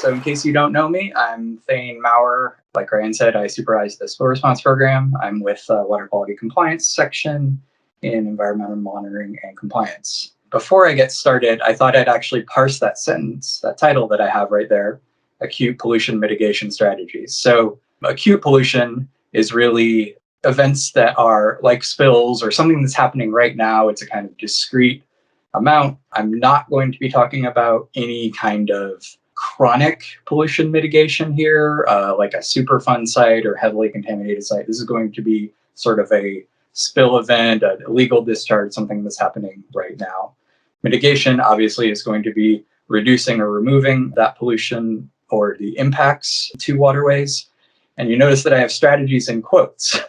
So in case you don't know me, I'm Thain Maurer. Like Ryan said, I supervise the spill response program. I'm with Water Quality Compliance section in Environmental Monitoring and Compliance. Before I get started, I thought I'd actually parse that sentence, that title that I have right there, Acute Pollution Mitigation Strategies. So acute pollution is really events that are like spills or something that's happening right now. It's a kind of discrete amount. I'm not going to be talking about any kind of chronic pollution mitigation here, like a Superfund site or heavily contaminated site. This is going to be sort of a spill event, an illegal discharge, something that's happening right now. Mitigation obviously is going to be reducing or removing that pollution or the impacts to waterways. And you notice that I have strategies in quotes.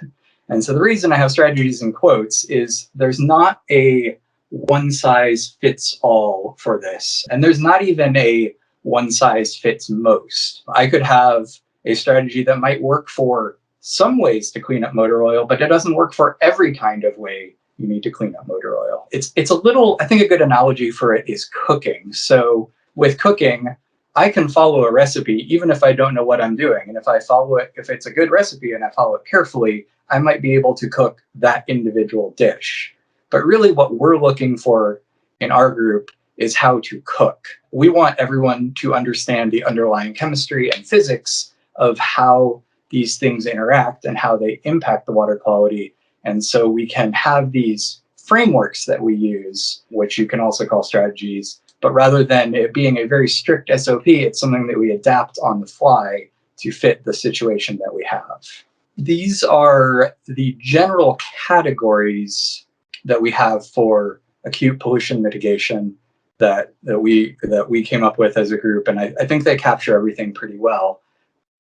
And so the reason I have strategies in quotes is there's not a one size fits all for this. And there's not even a one size fits most. I could have a strategy that might work for some ways to clean up motor oil, but it doesn't work for every kind of way you need to clean up motor oil. It's a little, I think a good analogy for it is cooking. So with cooking, I can follow a recipe even if I don't know what I'm doing. And if I follow it, if it's a good recipe and I follow it carefully, I might be able to cook that individual dish. But really what we're looking for in our group is how to cook. We want everyone to understand the underlying chemistry and physics of how these things interact and how they impact the water quality. And so we can have these frameworks that we use, which you can also call strategies, but rather than it being a very strict SOP, it's something that we adapt on the fly to fit the situation that we have. These are the general categories that we have for acute pollution mitigation that we came up with as a group, and I think they capture everything pretty well.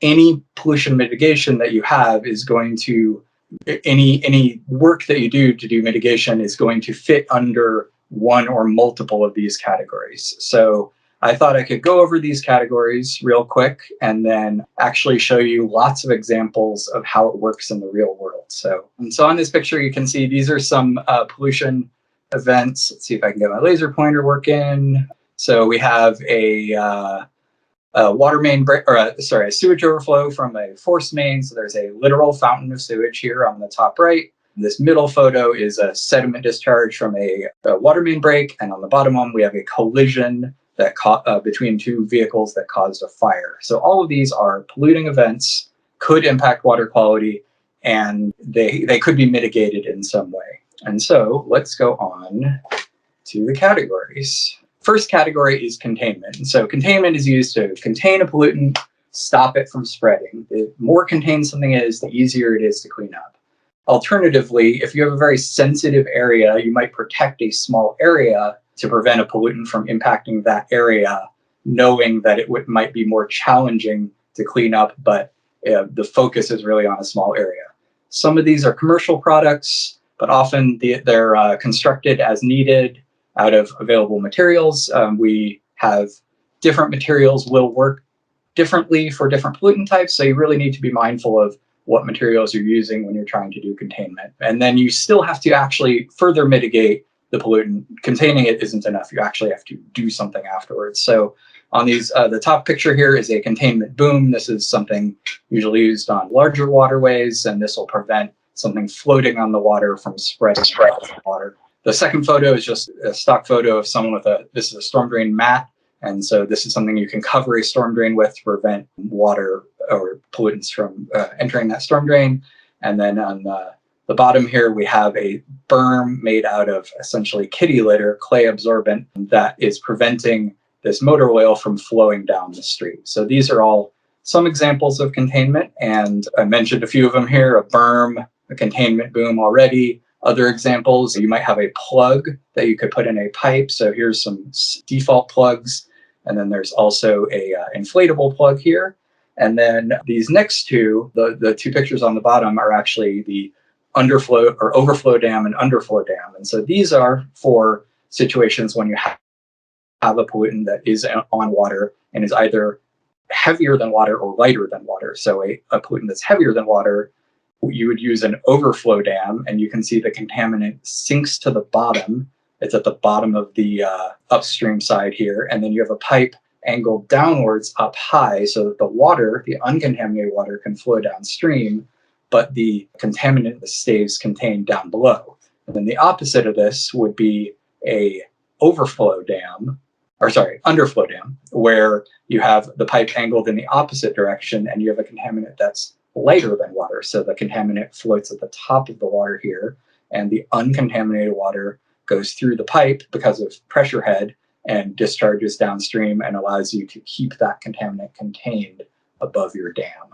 Any pollution mitigation that you have is going to, any work that you do to do mitigation is going to fit under one or multiple of these categories. So I thought I could go over these categories real quick and then actually show you lots of examples of how it works in the real world. So on this picture, you can see these are some pollution events. Let's see if I can get my laser pointer working. So we have a water main break, or a sewage overflow from a force main. So there's a literal fountain of sewage here on the top right. This middle photo is a sediment discharge from a water main break, and on the bottom one we have a collision that between two vehicles that caused a fire. So all of these are polluting events, could impact water quality, and they could be mitigated in some way. And so let's go on to the categories. First category is containment. And so containment is used to contain a pollutant, stop it from spreading. The more contained something is, the easier it is to clean up. Alternatively, if you have a very sensitive area, you might protect a small area to prevent a pollutant from impacting that area, knowing that it might be more challenging to clean up, but the focus is really on a small area. Some of these are commercial products, but often they're constructed as needed out of available materials. We have different materials will work differently for different pollutant types, so you really need to be mindful of what materials you're using when you're trying to do containment. And then you still have to actually further mitigate the pollutant. Containing it isn't enough. You actually have to do something afterwards. So on these, the top picture here is a containment boom. This is something usually used on larger waterways, and this will prevent something floating on the water from spreading the water. The second photo is just a stock photo of someone with this is a storm drain mat. And so this is something you can cover a storm drain with to prevent water or pollutants from entering that storm drain. And then on the bottom here, we have a berm made out of essentially kitty litter, clay absorbent, that is preventing this motor oil from flowing down the street. So these are all some examples of containment. And I mentioned a few of them here, a berm, a containment boom already. Other examples, you might have a plug that you could put in a pipe. So here's some default plugs. And then there's also a inflatable plug here. And then these next two, the two pictures on the bottom are actually the underflow or overflow dam and underflow dam. And so these are for situations when you have a pollutant that is on water and is either heavier than water or lighter than water. So a pollutant that's heavier than water, you would use an overflow dam, and you can see the contaminant sinks to the bottom. It's at the bottom of the upstream side here. And then you have a pipe angled downwards up high so that the water, the uncontaminated water, can flow downstream, but the contaminant stays contained down below. And then the opposite of this would be a overflow dam, or sorry, underflow dam, where you have the pipe angled in the opposite direction and you have a contaminant that's lighter than water. So the contaminant floats at the top of the water here, and the uncontaminated water goes through the pipe because of pressure head and discharges downstream and allows you to keep that contaminant contained above your dam.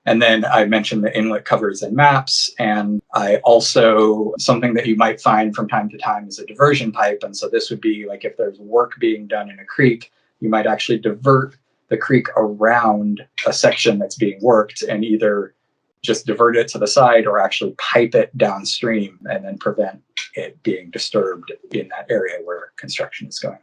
And then I mentioned the inlet covers and maps, and I also, something that you might find from time to time is a diversion pipe. And so this would be like if there's work being done in a creek, you might actually divert the creek around a section that's being worked and either just divert it to the side or actually pipe it downstream and then prevent it being disturbed in that area where construction is going on.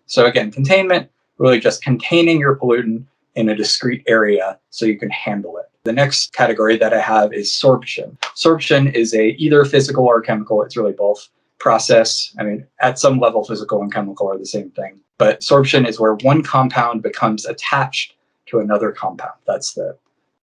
So again, containment, really just containing your pollutant in a discrete area so you can handle it. The next category that I have is sorption. Sorption is a either physical or chemical, it's really both, process. I mean, at some level, physical and chemical are the same thing. But sorption is where one compound becomes attached to another compound. That's the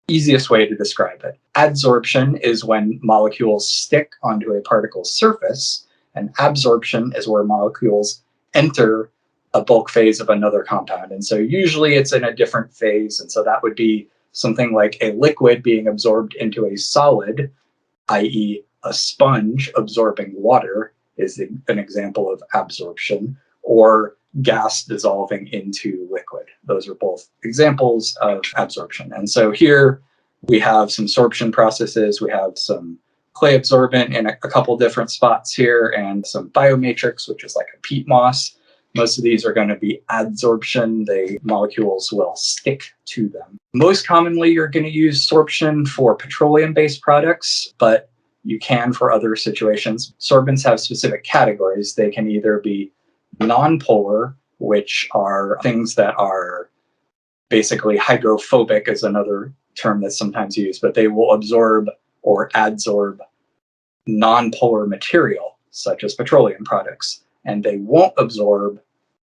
easiest way to describe it. Adsorption is when molecules stick onto a particle's surface, and absorption is where molecules enter a bulk phase of another compound. And so usually it's in a different phase. And so that would be something like a liquid being absorbed into a solid, i.e. a sponge absorbing water is an example of absorption, or gas dissolving into liquid. Those are both examples of absorption. And so here we have some sorption processes. We have some clay absorbent in a couple different spots here, and some biomatrix, which is like a peat moss. Most of these are going to be adsorption. The molecules will stick to them. Most commonly, you're going to use sorption for petroleum-based products, but you can for other situations. Sorbents have specific categories. They can either be non-polar, which are things that are basically hydrophobic, is another term that's sometimes used, but they will absorb or adsorb non-polar material, such as petroleum products, and they won't absorb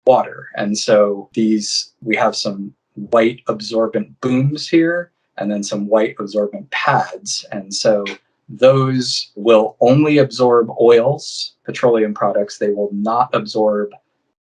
water. And so these, we have some white absorbent booms here, and then some white absorbent pads. And so those will only absorb oils, petroleum products. They will not absorb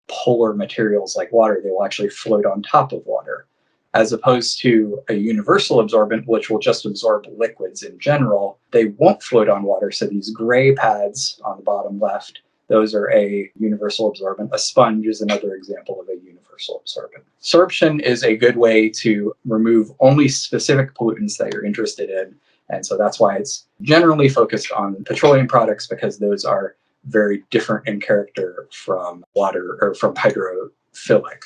polar materials like water. They will actually float on top of water, as opposed to a universal absorbent, which will just absorb liquids in general. They won't float on water. So these gray pads on the bottom left, those are a universal absorbent. A sponge is another example of a universal absorbent. Sorption is a good way to remove only specific pollutants that you're interested in. And so that's why it's generally focused on petroleum products, because those are very different in character from water or from hydrophilic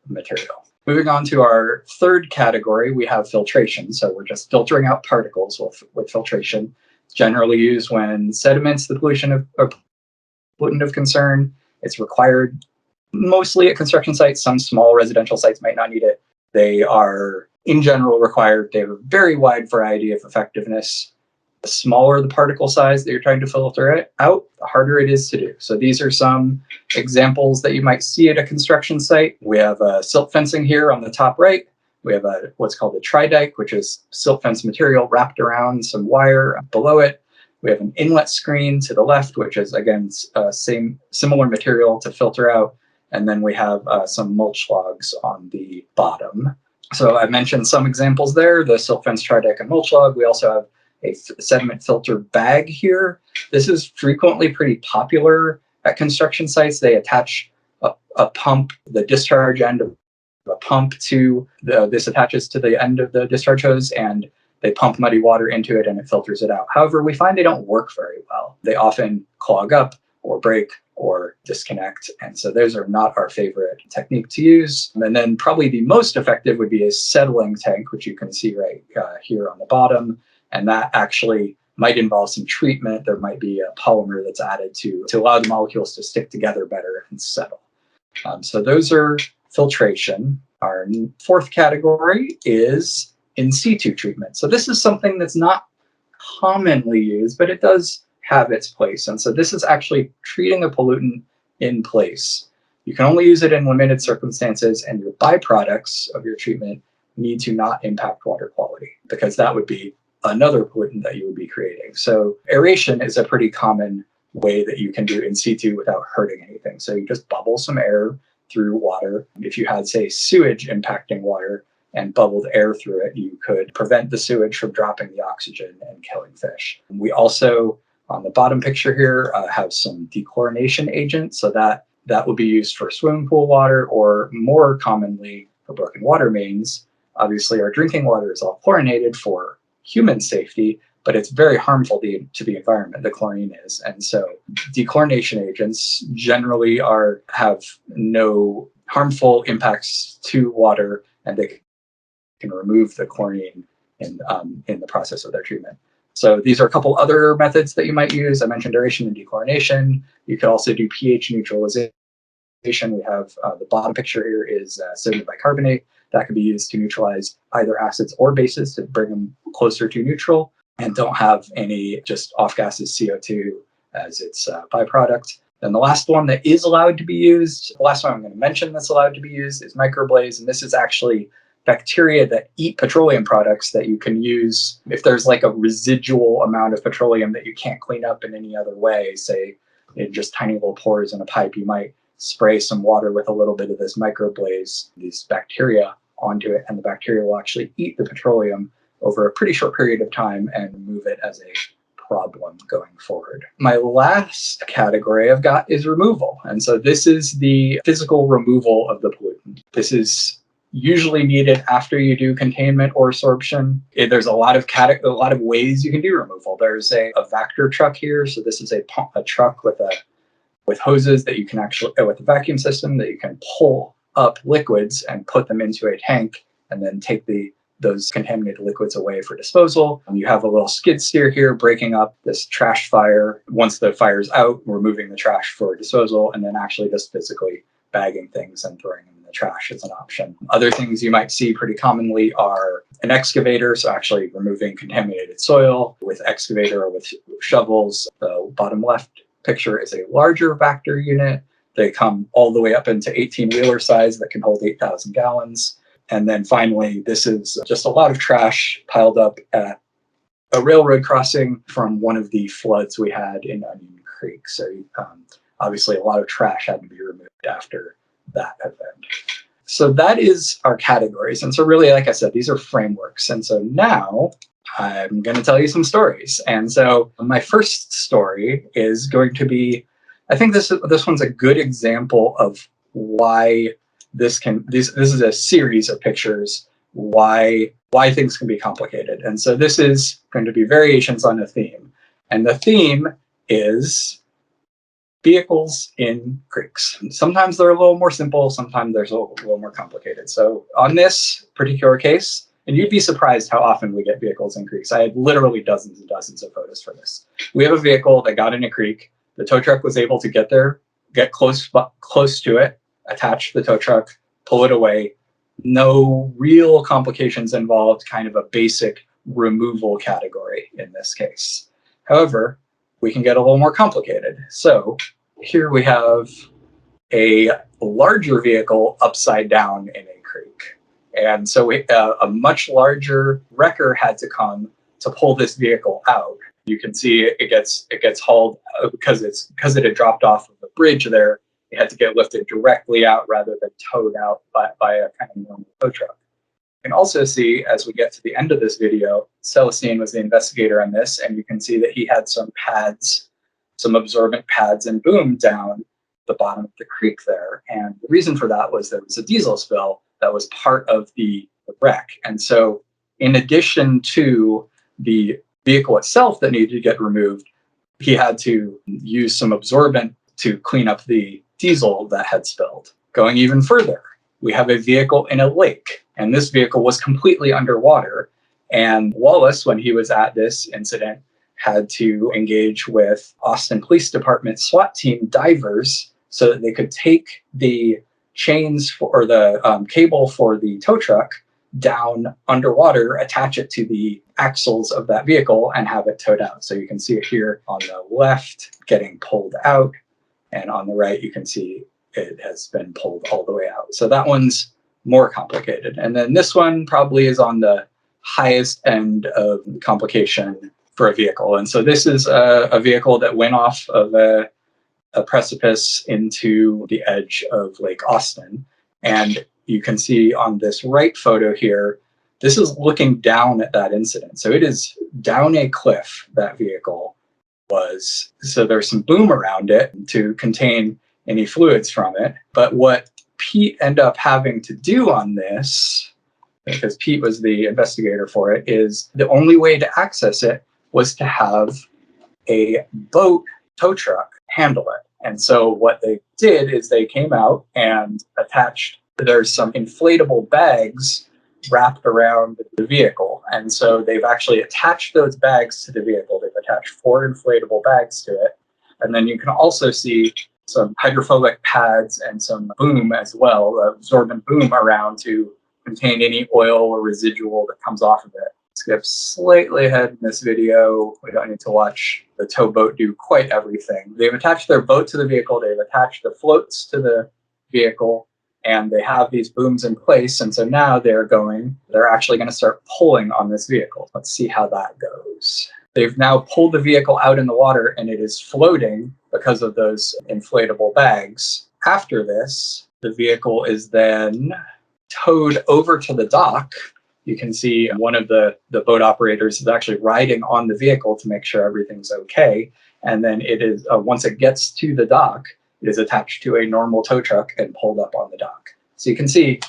material. Moving on to our third category, we have filtration. So we're just filtering out particles with filtration, generally used when sediments, the pollutant of concern. It's required mostly at construction sites. Some small residential sites might not need it. They are, in general, required. They have a very wide variety of effectiveness. The smaller the particle size that you're trying to filter out, the harder it is to do. So these are some examples that you might see at a construction site. We have silt fencing here on the top right. We have what's called a tri-dike, which is silt fence material wrapped around some wire below it. We have an inlet screen to the left, which is, again, similar material to filter out. And then we have some mulch logs on the bottom. So I mentioned some examples there, the silt fence, tri-dike, and mulch log. We also have a sediment filter bag here. This is frequently pretty popular at construction sites. They attach a pump, the discharge end of a pump to this attaches to the end of the discharge hose, and they pump muddy water into it and it filters it out. However, we find they don't work very well. They often clog up or break or disconnect. And so those are not our favorite technique to use. And then probably the most effective would be a settling tank, which you can see right here on the bottom. And that actually might involve some treatment. There might be a polymer that's added to allow the molecules to stick together better and settle. So those are filtration. Our fourth category is in-situ treatment. So this is something that's not commonly used, but it does have its place. And so this is actually treating a pollutant in place. You can only use it in limited circumstances, and your byproducts of your treatment need to not impact water quality, because that would be another pollutant that you would be creating. So aeration is a pretty common way that you can do in situ without hurting anything. So you just bubble some air through water. If you had, say, sewage impacting water and bubbled air through it, you could prevent the sewage from dropping the oxygen and killing fish. We also, on the bottom picture here, have some dechlorination agents. So that would be used for swimming pool water, or more commonly for broken water mains. Obviously, our drinking water is all chlorinated for human safety, but it's very harmful to the environment, the chlorine is. And so dechlorination agents generally have no harmful impacts to water, and they can remove the chlorine in the process of their treatment. So these are a couple other methods that you might use. I mentioned aeration and dechlorination. You could also do pH neutralization. We have the bottom picture here is sodium bicarbonate. That can be used to neutralize either acids or bases to bring them closer to neutral and don't have any just off gases, CO2 as its byproduct. Then the last one that is allowed to be used, the last one I'm going to mention that's allowed to be used, is microblaze. And this is actually bacteria that eat petroleum products that you can use if there's like a residual amount of petroleum that you can't clean up in any other way, say in just tiny little pores in a pipe. You might spray some water with a little bit of this microblaze, these bacteria, onto it, and the bacteria will actually eat the petroleum over a pretty short period of time and remove it as a problem going forward. My last category I've got is removal. And so this is the physical removal of the pollutant. This is usually needed after you do containment or sorption. There's a lot of ways you can do removal. There's a Vactor truck here. So this is a truck with hoses that you can actually, with a vacuum system that you can pull up liquids and put them into a tank and then take those contaminated liquids away for disposal. You have a little skid steer here breaking up this trash fire. Once the fire's out, removing the trash for disposal, and then actually just physically bagging things and throwing them in the trash is an option. Other things you might see pretty commonly are an excavator, so actually removing contaminated soil with excavator or with shovels. The bottom left picture is a larger Vactor unit. They come all the way up into 18-wheeler size that can hold 8,000 gallons. And then finally, this is just a lot of trash piled up at a railroad crossing from one of the floods we had in Onion Creek. So obviously a lot of trash had to be removed after that event. So that is our categories. And so really, like I said, these are frameworks. And so now I'm going to tell you some stories. And so my first story is going to be, I think this one's a good example of why this is a series of pictures, why things can be complicated. And so this is going to be variations on a theme. And the theme is vehicles in creeks. Sometimes they're a little more simple, sometimes they're a little more complicated. So on this particular case, and you'd be surprised how often we get vehicles in creeks. I had literally dozens and dozens of photos for this. We have a vehicle that got in a creek. The tow truck was able to get there, get close to it, attach the tow truck, pull it away. No real complications involved, kind of a basic removal category in this case. However, we can get a little more complicated. So here we have a larger vehicle upside down in a creek. And so a much larger wrecker had to come to pull this vehicle out. You can see it gets hauled because it had dropped off of the bridge there. It had to get lifted directly out rather than towed out by a kind of normal tow truck. You can also see, as we get to the end of this video, Celestine was the investigator on this, and you can see that he had some pads, some absorbent pads and boom down the bottom of the creek there. And the reason for that was there was a diesel spill that was part of the wreck. And so in addition to the vehicle itself that needed to get removed, he had to use some absorbent to clean up the diesel that had spilled. Going even further, we have a vehicle in a lake, and this vehicle was completely underwater. And Wallace, when he was at this incident, had to engage with Austin Police Department SWAT team divers so that they could take the chains or the cable for the tow truck down underwater, attach it to the axles of that vehicle, and have it towed out. So you can see it here on the left getting pulled out, and on the right you can see it has been pulled all the way out. So that one's more complicated. And then this one probably is on the highest end of complication for a vehicle. And so this is a vehicle that went off of a precipice into the edge of Lake Austin. And you can see on this right photo here, this is looking down at that incident. So it is down a cliff, that vehicle was. So there's some boom around it to contain any fluids from it. But what Pete ended up having to do on this, because Pete was the investigator for it, is the only way to access it was to have a boat tow truck handle it. And so what they did is they came out and attached, there's some inflatable bags wrapped around the vehicle. And so they've actually attached those bags to the vehicle. They've attached 4 inflatable bags to it. And then you can also see some hydrophobic pads and some boom as well, absorbent boom around to contain any oil or residual that comes off of it. Skip slightly ahead in this video. We don't need to watch the towboat do quite everything. They've attached their boat to the vehicle. They've attached the floats to the vehicle, and they have these booms in place. And so now they're actually going to start pulling on this vehicle. Let's see how that goes. They've now pulled the vehicle out in the water, and it is floating because of those inflatable bags. After this, the vehicle is then towed over to the dock. You can see one of the boat operators is actually riding on the vehicle to make sure everything's okay. And then it is, once it gets to the dock, it is attached to a normal tow truck and pulled up on the dock. So you can see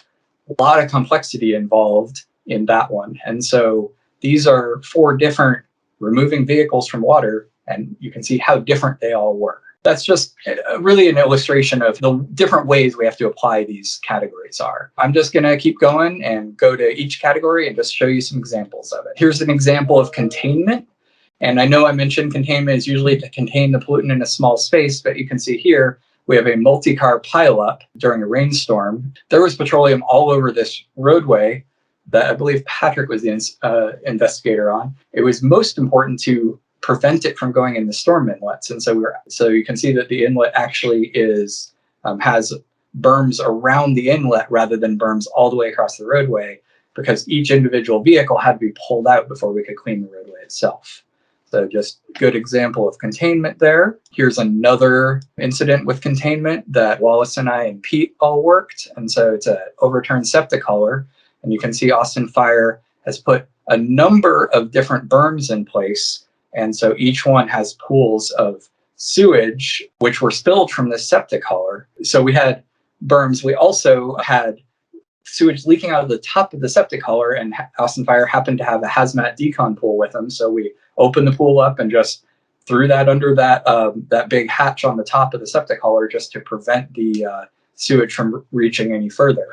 a lot of complexity involved in that one. And so these are 4 different removing vehicles from water, and you can see how different they all were. That's just really an illustration of the different ways we have to apply these categories are. I'm just going to keep going and go to each category and just show you some examples of it. Here's an example of containment. And I know I mentioned containment is usually to contain the pollutant in a small space, but you can see here we have a multi-car pileup during a rainstorm. There was petroleum all over this roadway that I believe Patrick was the investigator on. It was most important to prevent it from going in the storm inlets. And so you can see that the inlet actually has berms around the inlet rather than berms all the way across the roadway, because each individual vehicle had to be pulled out before we could clean the roadway itself. So just good example of containment there. Here's another incident with containment that Wallace and I and Pete all worked. And so it's an Overturned Septicoller. And you can see Austin Fire has put a number of different berms in place. And so each one has pools of sewage, which were spilled from the Septicoller. So we had berms. We also had sewage leaking out of the top of the Septicoller, and Austin Fire happened to have a hazmat decon pool with them. So we opened the pool up and just threw that under that big hatch on the top of the Septicoller just to prevent the sewage from reaching any further.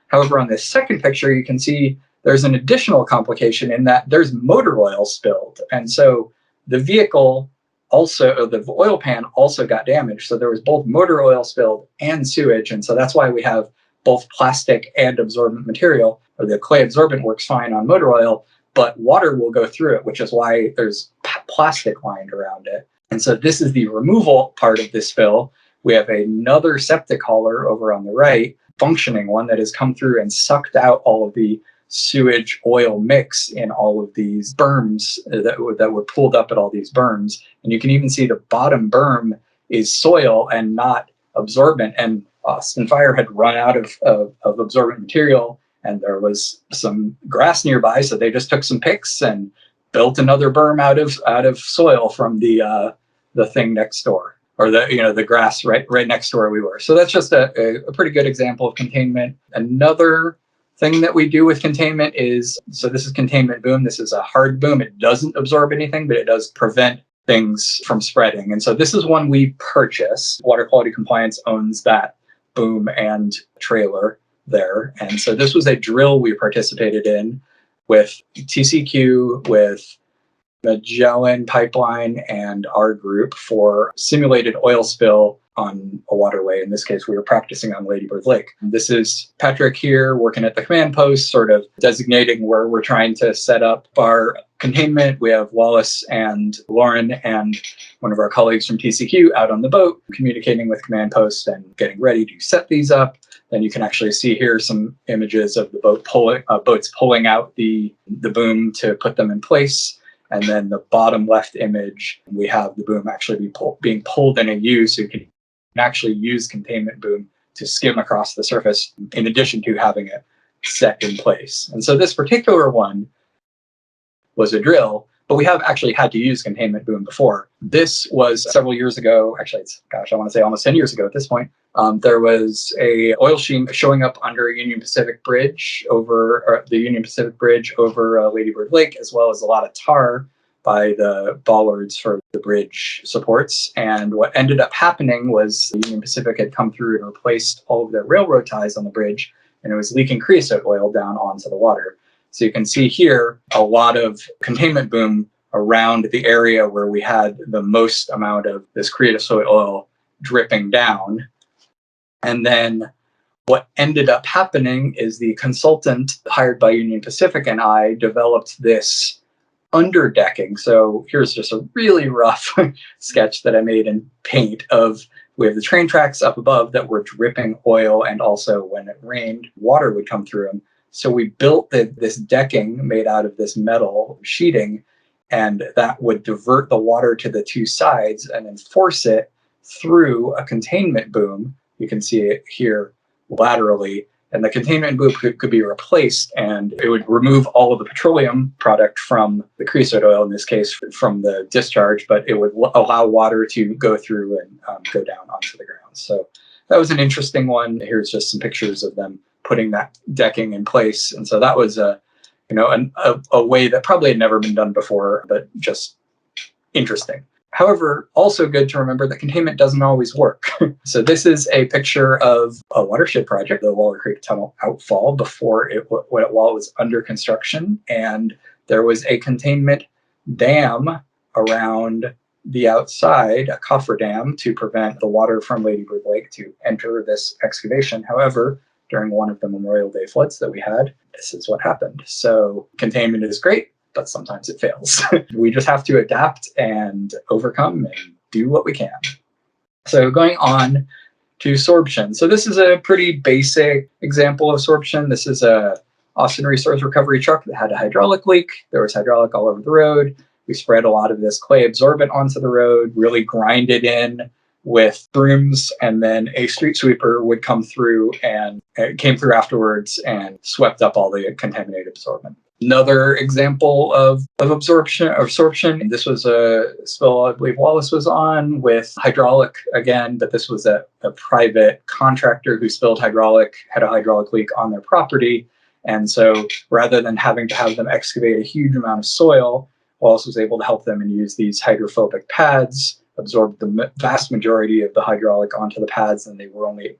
However, on this second picture, you can see there's an additional complication in that there's motor oil spilled. And so the vehicle also, the oil pan also got damaged. So there was both motor oil spilled and sewage. And so that's why we have both plastic and absorbent material, or the clay absorbent works fine on motor oil, but water will go through it, which is why there's plastic lined around it. And so this is the removal part of this spill. We have another Septicoller over on the right, functioning one, that has come through and sucked out all of the sewage oil mix in all of these berms that were pulled up at all these berms. And you can even see the bottom berm is soil and not absorbent. And Austin Fire had run out of absorbent material, and there was some grass nearby. So they just took some picks and built another berm out of soil from the thing next door, or the grass right next to where we were. So that's just a pretty good example of containment. Another thing that we do with containment is, so this is Containment Boom. This is a hard boom. It doesn't absorb anything, but it does prevent things from spreading. And so this is one we purchase. Water Quality Compliance owns that boom and trailer there. And so this was a drill we participated in with TCQ, with Magellan Pipeline, and our group for simulated oil spill on a waterway. In this case, we were practicing on Lady Bird Lake. This is Patrick here working at the command post, sort of designating where we're trying to set up our containment. We have Wallace and Lauren and one of our colleagues from TCQ out on the boat, communicating with command post and getting ready to set these up. Then you can actually see here some images of the boats pulling out the boom to put them in place. And then the bottom left image, we have the boom actually being pulled in a U, so you can actually use Containment Boom to skim across the surface in addition to having it set in place. And so this particular one was a drill, but we have actually had to use Containment Boom before. This was several years ago. Actually, it's, I want to say almost 10 years ago at this point. There was a oil sheen showing up under Union Pacific Bridge over Lady Bird Lake, as well as a lot of tar by the bollards for the bridge supports. And what ended up happening was Union Pacific had come through and replaced all of their railroad ties on the bridge, and it was leaking creosote oil down onto the water. So you can see here a lot of Containment Boom around the area where we had the most amount of this creosote oil dripping down. And then what ended up happening is the consultant hired by Union Pacific and I developed this underdecking. So here's just a really rough sketch that I made in paint of, we have the train tracks up above that were dripping oil, and also when it rained, water would come through them. So we built this decking made out of this metal sheeting, and that would divert the water to the two sides and then force it through a containment boom. You can see it here laterally. And the containment boom could be replaced, and it would remove all of the petroleum product from the creosote oil, in this case from the discharge, but it would allow water to go through and go down onto the ground. So that was an interesting one. Here's just some pictures of them putting that decking in place. And so that was a way that probably had never been done before, but just interesting. However, also good to remember that containment doesn't always work. So this is a picture of a watershed project, the Waller Creek Tunnel outfall, while it was under construction. And there was a containment dam around the outside, a cofferdam, to prevent the water from Lady Bird Lake to enter this excavation. However, during one of the Memorial Day floods that we had, this is what happened. So containment is great, but sometimes it fails. We just have to adapt and overcome and do what we can. So going on to sorption. So this is a pretty basic example of sorption. This is a Austin Resource Recovery truck that had a hydraulic leak. There was hydraulic all over the road. We spread a lot of this clay absorbent onto the road, really grind it in with brooms, and then a street sweeper would come through, and it came through afterwards and swept up all the contaminated absorbent. Another example of sorption. This was a spill I believe Wallace was on with hydraulic again, but this was a private contractor who had a hydraulic leak on their property. And so rather than having to have them excavate a huge amount of soil, Wallace was able to help them and use these hydrophobic pads, absorb the vast majority of the hydraulic onto the pads, and they only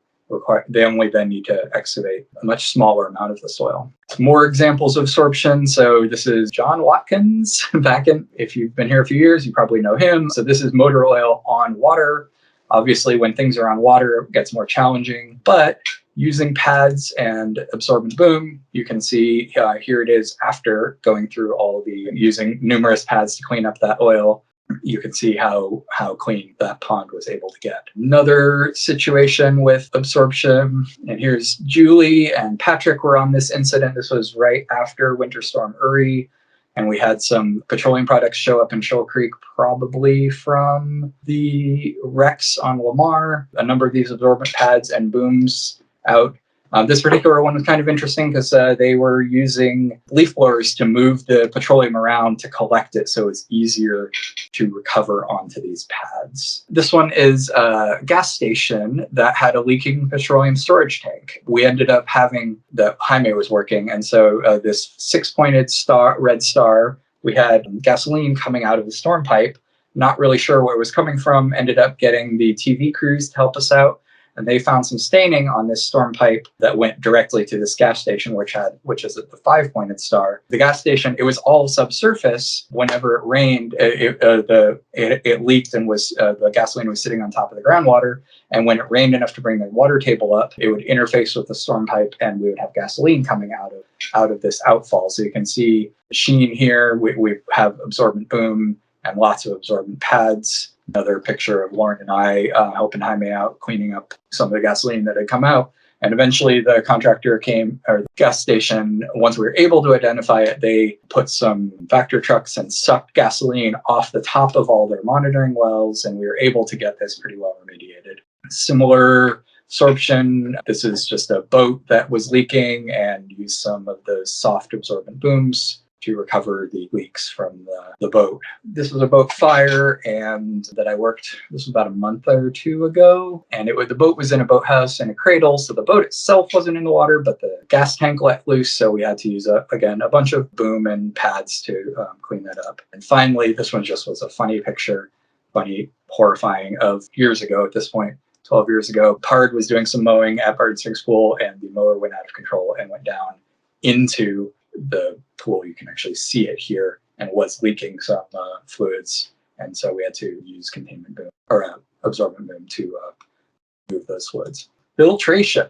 then need to excavate a much smaller amount of the soil. More examples of sorption. So this is John Watkins. If you've been here a few years, you probably know him. So this is motor oil on water. Obviously, when things are on water, it gets more challenging, but using pads and absorbent boom, you can see here it is after going through using numerous pads to clean up that oil. You can see how clean that pond was able to get. Another situation with absorption, and here's Julie and Patrick were on this incident. This was right after Winter Storm Uri, and we had some petroleum products show up in Shoal Creek, probably from the wrecks on Lamar. A number of these absorbent pads and booms out. This particular one was kind of interesting because they were using leaf blowers to move the petroleum around to collect it, so it's easier to recover onto these pads. This one is a gas station that had a leaking petroleum storage tank. We ended up having Jaime was working, and so this six-pointed red star, we had gasoline coming out of the storm pipe, not really sure where it was coming from, ended up getting the TV crews to help us out. and they found some staining on this storm pipe that went directly to this gas station, which is at the 5-pointed star. The gas station, it was all subsurface. Whenever it rained, it leaked, and the gasoline was sitting on top of the groundwater. And when it rained enough to bring the water table up, it would interface with the storm pipe, and we would have gasoline coming out of this outfall. So you can see the sheen here. We have absorbent boom and lots of absorbent pads. Another picture of Lauren and I helping Jaime out, cleaning up some of the gasoline that had come out. And eventually the contractor came, or the gas station, once we were able to identify it, they put some factor trucks and sucked gasoline off the top of all their monitoring wells, and we were able to get this pretty well remediated. Similar sorption, this is just a boat that was leaking, and used some of those soft absorbent booms to recover the leaks from the boat. This was a boat fire, and that I worked, this was about a month or two ago, and the boat was in a boathouse in a cradle, so the boat itself wasn't in the water, but the gas tank let loose, so we had to use, again, a bunch of boom and pads to clean that up. And finally, this one just was a funny picture, funny, horrifying, of years ago at this point. 12 years ago, Pard was doing some mowing at Birdsing School, and the mower went out of control and went down into the pool. You can actually see it here, and was leaking some fluids, and so we had to use containment boom, or absorbent boom, to move those fluids. Filtration.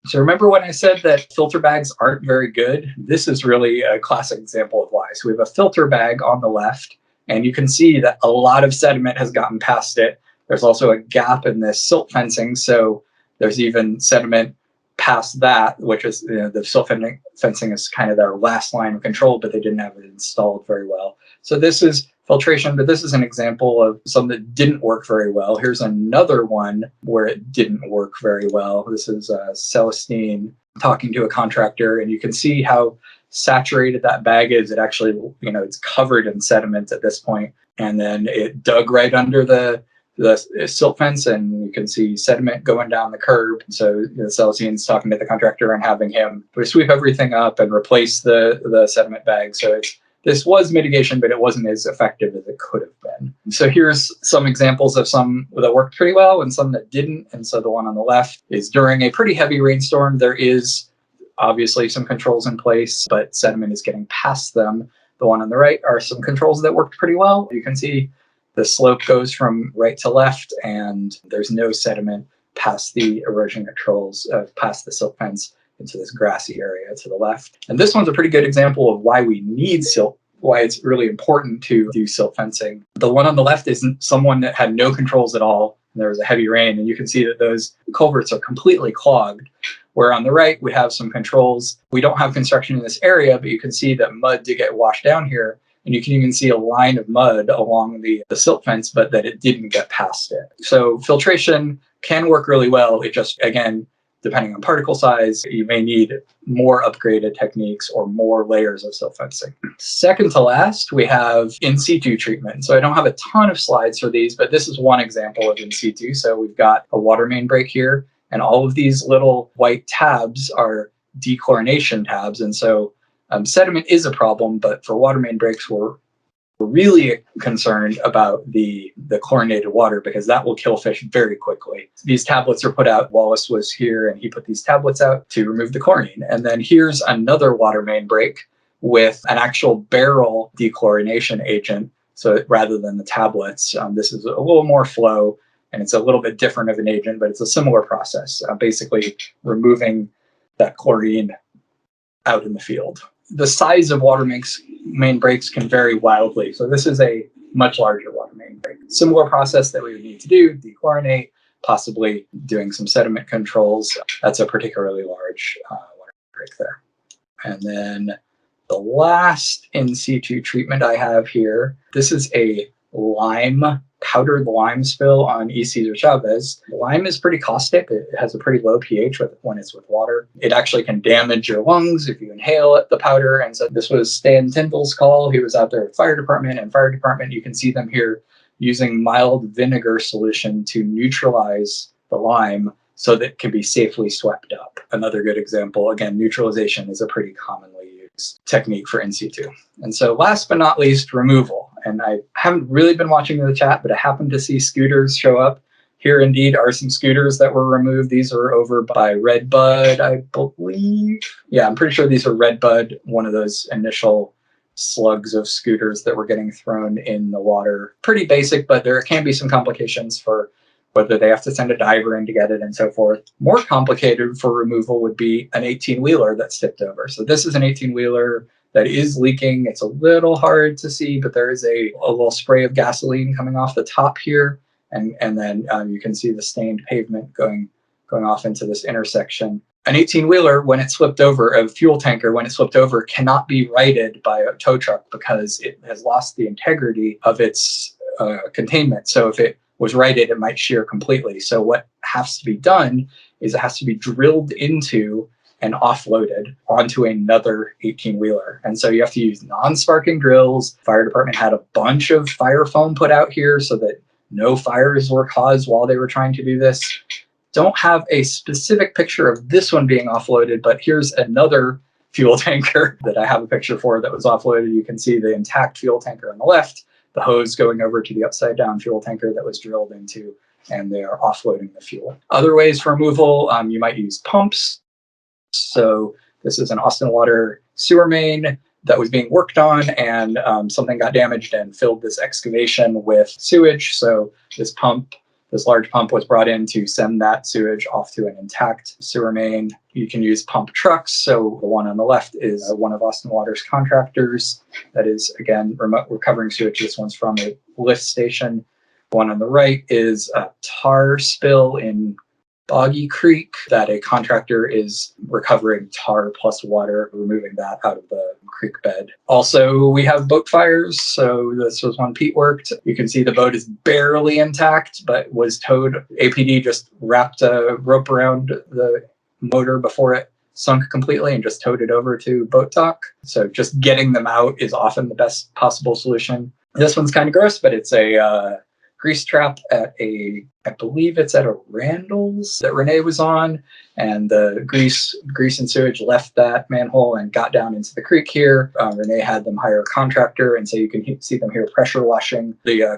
So remember when I said that filter bags aren't very good? This is really a classic example of why. So we have a filter bag on the left, and you can see that a lot of sediment has gotten past it. There's also a gap in this silt fencing, so there's even sediment past that, which is, the silt fencing is kind of their last line of control, but they didn't have it installed very well. So this is filtration, but this is an example of some that didn't work very well. Here's another one where it didn't work very well. This is Celestine talking to a contractor, and you can see how saturated that bag is. It actually, it's covered in sediment at this point, and then it dug right under the silt fence, and you can see sediment going down the curb. So Celestine's talking to the contractor and having him sweep everything up and replace the sediment bag. So this was mitigation, but it wasn't as effective as it could have been. So here's some examples of some that worked pretty well and some that didn't. And so the one on the left is during a pretty heavy rainstorm. There is obviously some controls in place, but sediment is getting past them. The one on the right are some controls that worked pretty well. You can see the slope goes from right to left, and there's no sediment past the erosion controls, past the silt fence into this grassy area to the left. And this one's a pretty good example of why we need silt, why it's really important to do silt fencing. The one on the left is someone that had no controls at all, and there was a heavy rain, and you can see that those culverts are completely clogged. Where on the right, we have some controls. We don't have construction in this area, but you can see that mud did get washed down here. And you can even see a line of mud along the silt fence, but that it didn't get past it. So filtration can work really well. It just, again, depending on particle size, you may need more upgraded techniques or more layers of silt fencing. Second to last, we have in-situ treatment. So I don't have a ton of slides for these, but this is one example of in-situ. So we've got a water main break here, and all of these little white tabs are dechlorination tabs. And so sediment is a problem, but for water main breaks, we're really concerned about the chlorinated water, because that will kill fish very quickly. These tablets are put out. Wallace was here, and he put these tablets out to remove the chlorine. And then here's another water main break with an actual barrel dechlorination agent. So rather than the tablets, this is a little more flow, and it's a little bit different of an agent, but it's a similar process, basically removing that chlorine out in the field. The size of water main breaks can vary wildly. So this is a much larger water main break. Similar process that we would need to do, dechlorinate, possibly doing some sediment controls. That's a particularly large water main break there. And then the last in-situ treatment I have here, this is a powdered lime spill on East Cesar Chavez. Lime is pretty caustic. It has a pretty low pH when it's with water. It actually can damage your lungs if you inhale it, the powder. And so this was Stan Tyndall's call. He was out there at fire department, you can see them here using mild vinegar solution to neutralize the lime so that it can be safely swept up. Another good example, again, neutralization is a pretty commonly used technique for in-situ. And so last but not least, removal. And I haven't really been watching the chat, but I happened to see Scooters show up Here indeed are some scooters that were removed. These are over by Redbud, I believe. Yeah, I'm pretty sure these are Redbud, one of those initial slugs of scooters that were getting thrown in the water. Pretty basic, but there can be some complications for whether they have to send a diver in to get it and so forth. More complicated for removal would be an 18-wheeler that's tipped over. So this is an 18-wheeler that is leaking. It's a little hard to see, but there is a little spray of gasoline coming off the top here. And then you can see the stained pavement going off into this intersection. An 18-wheeler, when it's flipped over, a fuel tanker, when it's flipped over, cannot be righted by a tow truck because it has lost the integrity of its containment. So if it was righted, it might shear completely. So what has to be done is it has to be drilled into and offloaded onto another 18-wheeler. And so you have to use non-sparking drills. Fire department had a bunch of fire foam put out here so that no fires were caused while they were trying to do this. Don't have a specific picture of this one being offloaded, but here's another fuel tanker that I have a picture for that was offloaded. You can see the intact fuel tanker on the left, the hose going over to the upside down fuel tanker that was drilled into, and they are offloading the fuel. Other ways for removal, you might use pumps. So this is an Austin Water sewer main that was being worked on, and something got damaged and filled this excavation with sewage. So this large pump was brought in to send that sewage off to an intact sewer main. You can use pump trucks. So the one on the left is one of Austin Water's contractors that is, again, remote recovering sewage. This one's from a lift station. The one on the right is a tar spill in Boggy Creek that a contractor is recovering tar plus water, removing that out of the creek bed. Also, we have boat fires. So this was one Pete worked. You can see the boat is barely intact, but was towed. APD just wrapped a rope around the motor before it sunk completely and just towed it over to boat dock. So just getting them out is often the best possible solution. This one's kind of gross, but it's a grease trap at I believe it's at a Randall's that Renee was on, and the grease and sewage left that manhole and got down into the creek here. Renee had them hire a contractor, and so you can see them here pressure washing the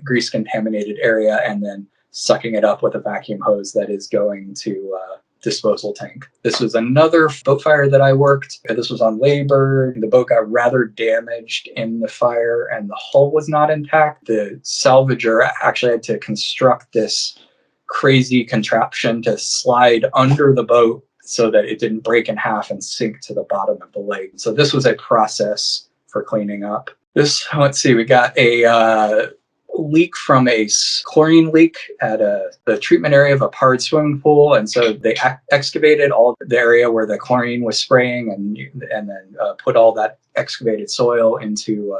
grease contaminated area and then sucking it up with a vacuum hose that is going to disposal tank. This was another boat fire that I worked. This was on labor. The boat got rather damaged in the fire and the hull was not intact. The salvager actually had to construct this crazy contraption to slide under the boat so that it didn't break in half and sink to the bottom of the lake. So this was a process for cleaning up. Let's see, we got a leak from a chlorine leak at the treatment area of a PARD swimming pool, and so they excavated all the area where the chlorine was spraying, and then put all that excavated soil into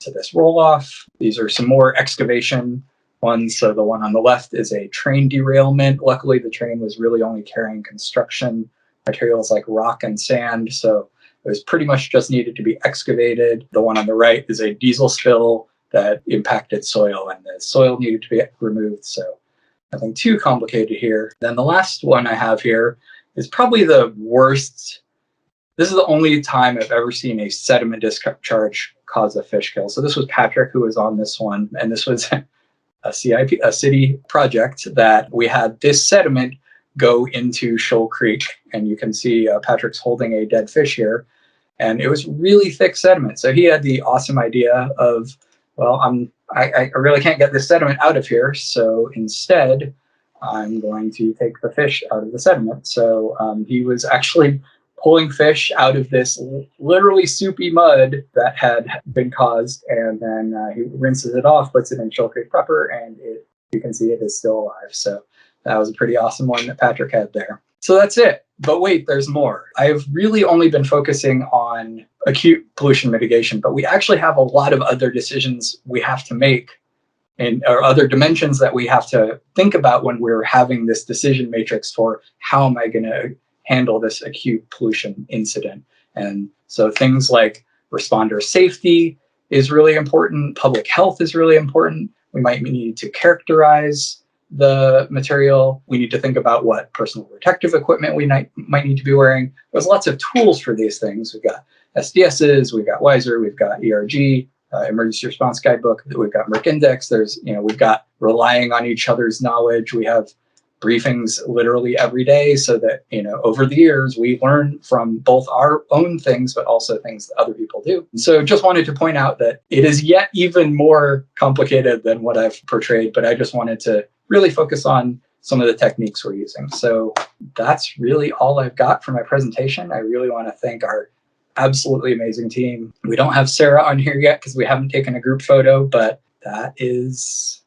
this roll-off. These are some more excavation ones. So the one on the left is a train derailment. Luckily, the train was really only carrying construction materials like rock and sand, so it was pretty much just needed to be excavated. The one on the right is a diesel spill that impacted soil, and the soil needed to be removed, so nothing too complicated here. Then the last one I have here is probably the worst. This is the only time I've ever seen a sediment discharge cause a fish kill. So this was Patrick who was on this one, and this was a city project that we had this sediment go into Shoal Creek, and you can see Patrick's holding a dead fish here, and it was really thick sediment. So he had the awesome idea of, well, I really can't get this sediment out of here, so instead I'm going to take the fish out of the sediment. So he was actually pulling fish out of this literally soupy mud that had been caused, and then he rinses it off, puts it in Shoal Creek proper, and you can see it is still alive. So that was a pretty awesome one that Patrick had there. So that's it. But wait, there's more. I've really only been focusing on acute pollution mitigation, but we actually have a lot of other decisions we have to make or other dimensions that we have to think about when we're having this decision matrix for how am I going to handle this acute pollution incident. And so things like responder safety is really important. Public health is really important. We might need to characterize the material. We need to think about what personal protective equipment we might need to be wearing. There's lots of tools for these things. We've got SDSs, we've got Wiser, we've got ERG, emergency response guidebook. We've got MERC Index. There's, we've got relying on each other's knowledge. We have briefings literally every day so that, over the years, we learn from both our own things, but also things that other people do. So just wanted to point out that it is yet even more complicated than what I've portrayed, but I just wanted to really focus on some of the techniques we're using. So that's really all I've got for my presentation. I really want to thank our absolutely amazing team. We don't have Sarah on here yet because we haven't taken a group photo, but that is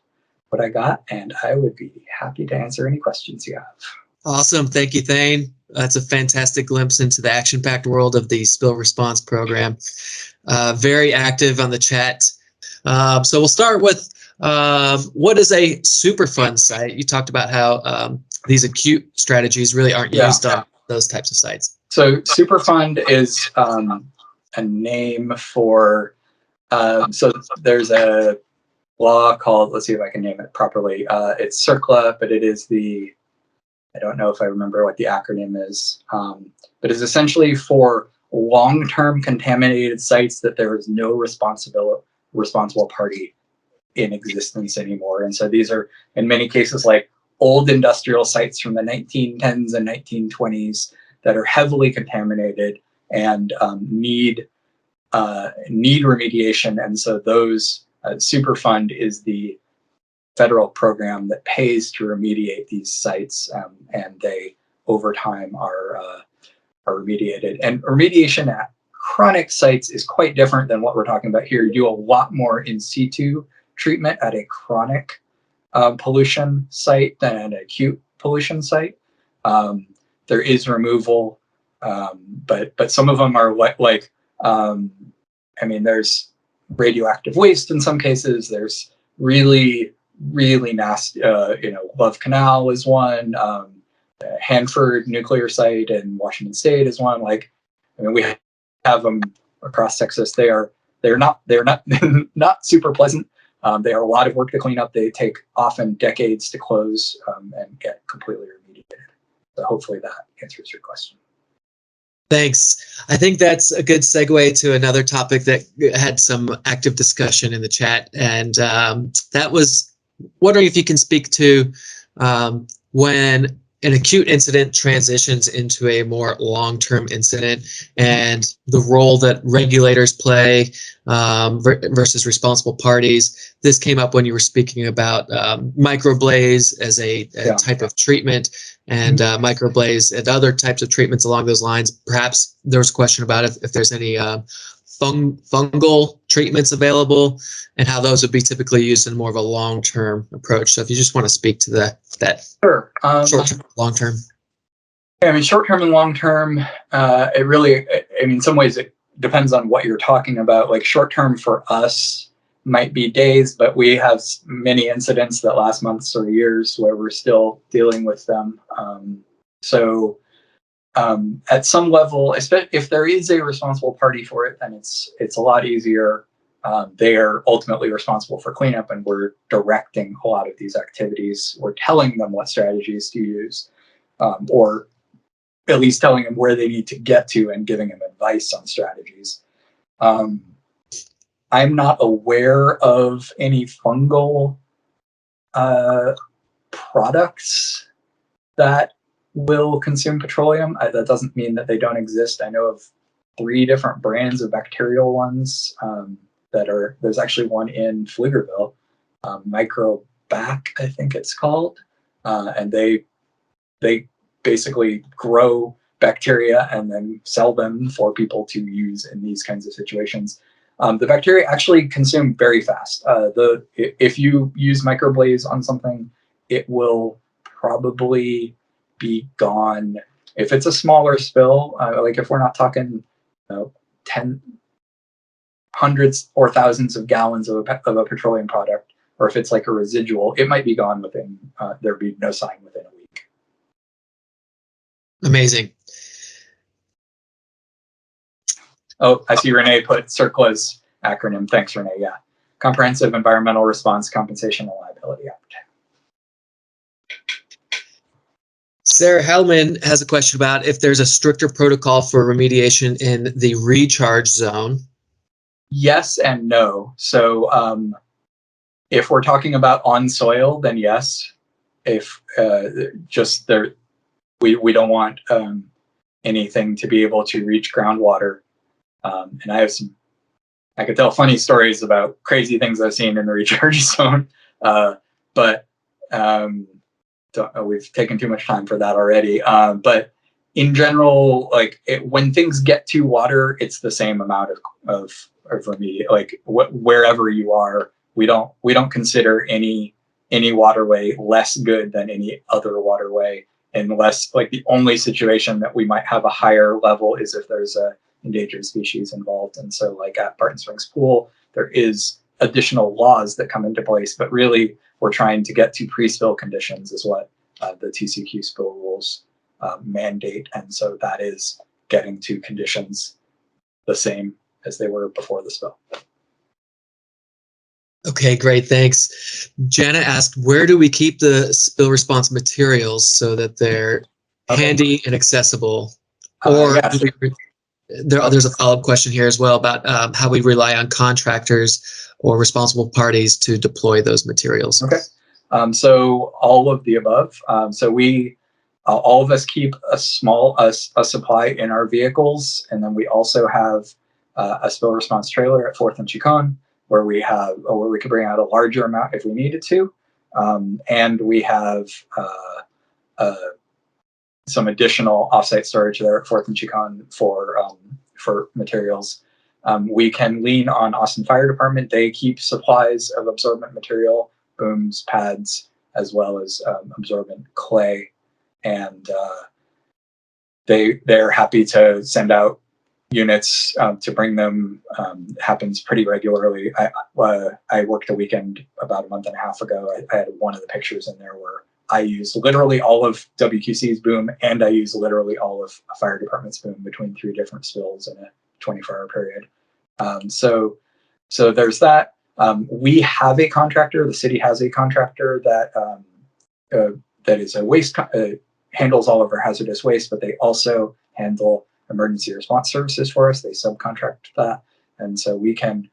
what I got, and I would be happy to answer any questions you have. Awesome. Thank you, Thain. That's a fantastic glimpse into the action-packed world of the spill response program. Very active on the chat. So we'll start with what is a Superfund site? You talked about how these acute strategies really aren't used on those types of sites. So Superfund is a name for, so there's a law called, let's see if I can name it properly. It's CERCLA, but it is I don't know if I remember what the acronym is, but it's essentially for long-term contaminated sites that there is no responsible party in existence anymore. And so these are, in many cases, like old industrial sites from the 1910s and 1920s that are heavily contaminated and need remediation. And so those Superfund is the federal program that pays to remediate these sites, and they over time are remediated. And remediation at chronic sites is quite different than what we're talking about here. You do a lot more in situ treatment at a chronic pollution site than an acute pollution site. There is removal, but some of them are there's radioactive waste in some cases. There's really nasty, Love Canal is one. Hanford nuclear site in Washington State is one. We have them across Texas. They're not not super pleasant. They are a lot of work to clean up. They take often decades to close and get completely remediated. So hopefully that answers your question. Thanks. I think that's a good segue to another topic that had some active discussion in the chat, and that was wondering if you can speak to when an acute incident transitions into a more long-term incident and the role that regulators play versus responsible parties. This came up when you were speaking about microblaze as a type of treatment, and microblaze and other types of treatments along those lines. Perhaps there was a question about if there's any fungal treatments available and how those would be typically used in more of a long-term approach. So if you just want to speak to that Sure. short-term, long-term. Yeah, short-term and long-term, it really, in some ways it depends on what you're talking about. Like short-term for us might be days, but we have many incidents that last months or years where we're still dealing with them. At some level, if there is a responsible party for it, then it's a lot easier. They are ultimately responsible for cleanup, and we're directing a lot of these activities. We're telling them what strategies to use, or at least telling them where they need to get to and giving them advice on strategies. I'm not aware of any fungal products that will consume petroleum. That doesn't mean that they don't exist. I know of 3 different brands of bacterial ones there's actually one in Pflugerville, Microbac, I think it's called, and they basically grow bacteria and then sell them for people to use in these kinds of situations. The bacteria actually consume very fast. If you use microblaze on something, it will probably be gone. If it's a smaller spill, like if we're not talking hundreds or thousands of gallons of a petroleum product, or if it's like a residual, it might be gone within, there'd be no sign within a week. Amazing. Oh, I see Renee put CERCLA's acronym. Thanks, Renee. Yeah. Comprehensive Environmental Response Compensation and Liability Act. Sarah Hellman has a question about if there's a stricter protocol for remediation in the recharge zone. Yes and no. So if we're talking about on soil, then yes. If just there, we don't want anything to be able to reach groundwater. And I could tell funny stories about crazy things I've seen in the recharge zone, but we've taken too much time for that already. But in general, like when things get to water, it's the same amount of remediation. Like wherever you are, we don't consider any waterway less good than any other waterway, unless like the only situation that we might have a higher level is if there's a endangered species involved. And so like at Barton Springs Pool, there is additional laws that come into place, but really we're trying to get to pre-spill conditions is what the TCQ spill rules mandate. And so that is getting to conditions the same as they were before the spill. Okay, great, thanks. Jana asked, where do we keep the spill response materials so that they're handy and accessible? Or yeah, there's a follow-up question here as well about how we rely on contractors or responsible parties to deploy those materials. Okay. So all of the above. So we, all of us keep a supply in our vehicles, and then we also have a spill response trailer at 4th and Chicon where we could bring out a larger amount if we needed to, and we have some additional offsite storage there at 4th and Chicon for materials. We can lean on Austin Fire Department. They keep supplies of absorbent material, booms, pads, as well as absorbent clay, and they're happy to send out units to bring them. Happens pretty regularly. I worked a weekend about a month and a half ago. I had one of the pictures in there where I used literally all of WQC's boom and I used literally all of a fire department's boom between 3 different spills in a 24-hour period. So there's that. We have a contractor. The city has a contractor that is a waste handles all of our hazardous waste, but they also handle emergency response services for us. They subcontract that, and so we can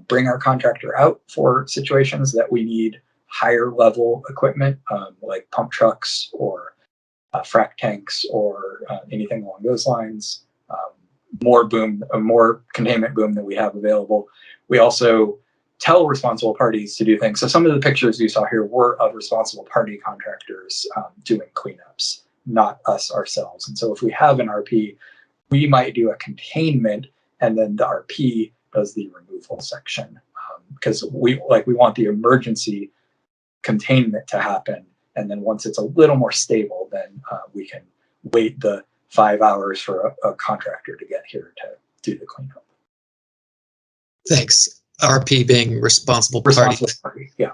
bring our contractor out for situations that we need higher level equipment, like pump trucks or frac tanks or anything along those lines. More containment boom that we have available. We also tell responsible parties to do things. So some of the pictures you saw here were of responsible party contractors doing cleanups, not us ourselves. And so if we have an RP, we might do a containment and then the RP does the removal section, because we want the emergency containment to happen. And then once it's a little more stable, then we can wait the 5 hours for a contractor to get here to do the cleanup. Thanks. RP being responsible party. Yeah.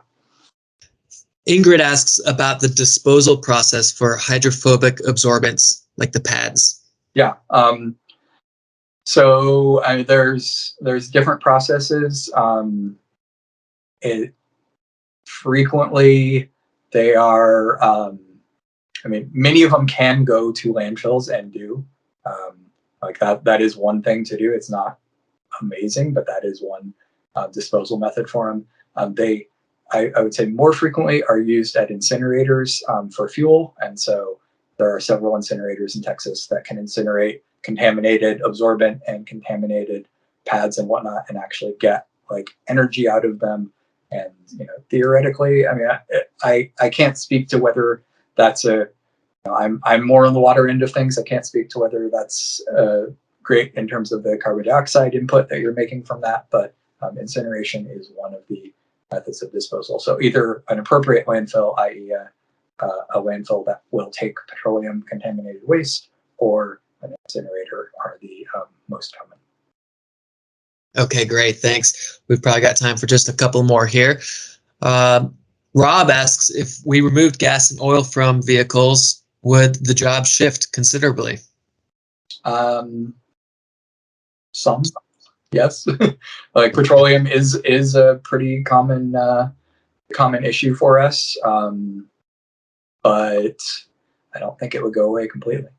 Ingrid asks about the disposal process for hydrophobic absorbents like the pads. Yeah. So there's different processes. Frequently they are. Many of them can go to landfills and do like that. That is one thing to do. It's not amazing, but that is one disposal method for them. I would say more frequently are used at incinerators for fuel. And so there are several incinerators in Texas that can incinerate contaminated absorbent and contaminated pads and whatnot and actually get like energy out of them. And, theoretically, I can't speak to whether that's I'm more on the water end of things. I can't speak to whether that's great in terms of the carbon dioxide input that you're making from that, but incineration is one of the methods of disposal. So either an appropriate landfill, i.e. a landfill that will take petroleum contaminated waste, or an incinerator are the most common. Okay, great, thanks. We've probably got time for just a couple more here. Rob asks, if we removed gas and oil from vehicles, would the job shift considerably? Some, yes. Like petroleum is a pretty common issue for us, but I don't think it would go away completely.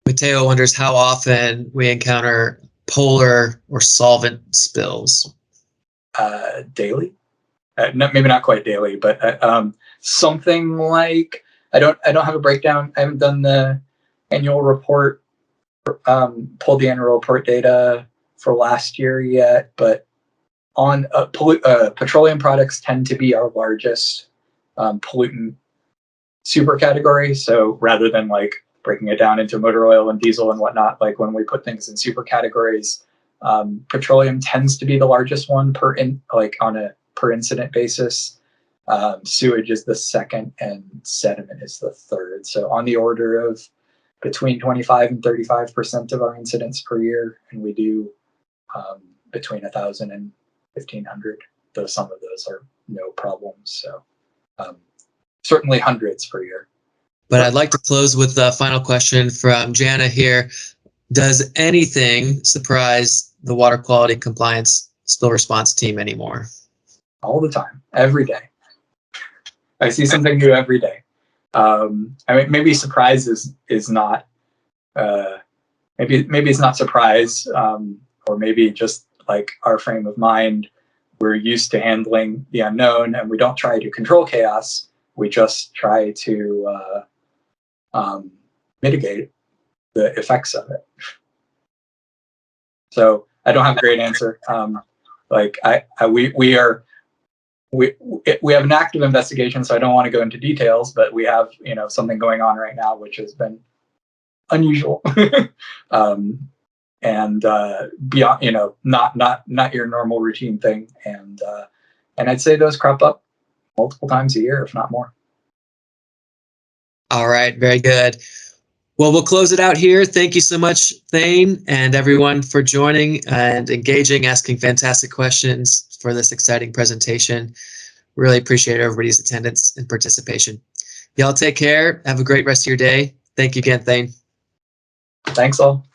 Mateo wonders how often we encounter polar or solvent spills? Daily. Maybe not quite daily, but something like, I don't have a breakdown. I haven't done the annual report, pulled the annual report data for last year yet, but on petroleum products tend to be our largest pollutant super category. So rather than like breaking it down into motor oil and diesel and whatnot, like when we put things in super categories, petroleum tends to be the largest one on a per incident basis. Sewage is the second, and sediment is the third. So on the order of between 25 and 35% of our incidents per year, and we do between 1,000 and 1,500. Though some of those are no problems. So certainly hundreds per year. But I'd like to close with a final question from Jana here. Does anything surprise the water quality compliance spill response team anymore? All the time, every day. I see something new every day. I mean, maybe surprise is not. Maybe it's not surprise, or maybe just like our frame of mind. We're used to handling the unknown, and we don't try to control chaos. We just try to mitigate the effects of it. So I don't have a great answer. We have an active investigation, so I don't want to go into details, but we have something going on right now which has been unusual. And beyond, not your normal routine thing, and I'd say those crop up multiple times a year, if not more. All right, very good. Well, we'll close it out here. Thank you so much, Thain, and everyone for joining and engaging, asking fantastic questions for this exciting presentation. Really appreciate everybody's attendance and participation. Y'all take care. Have a great rest of your day. Thank you again, Thain. Thanks all.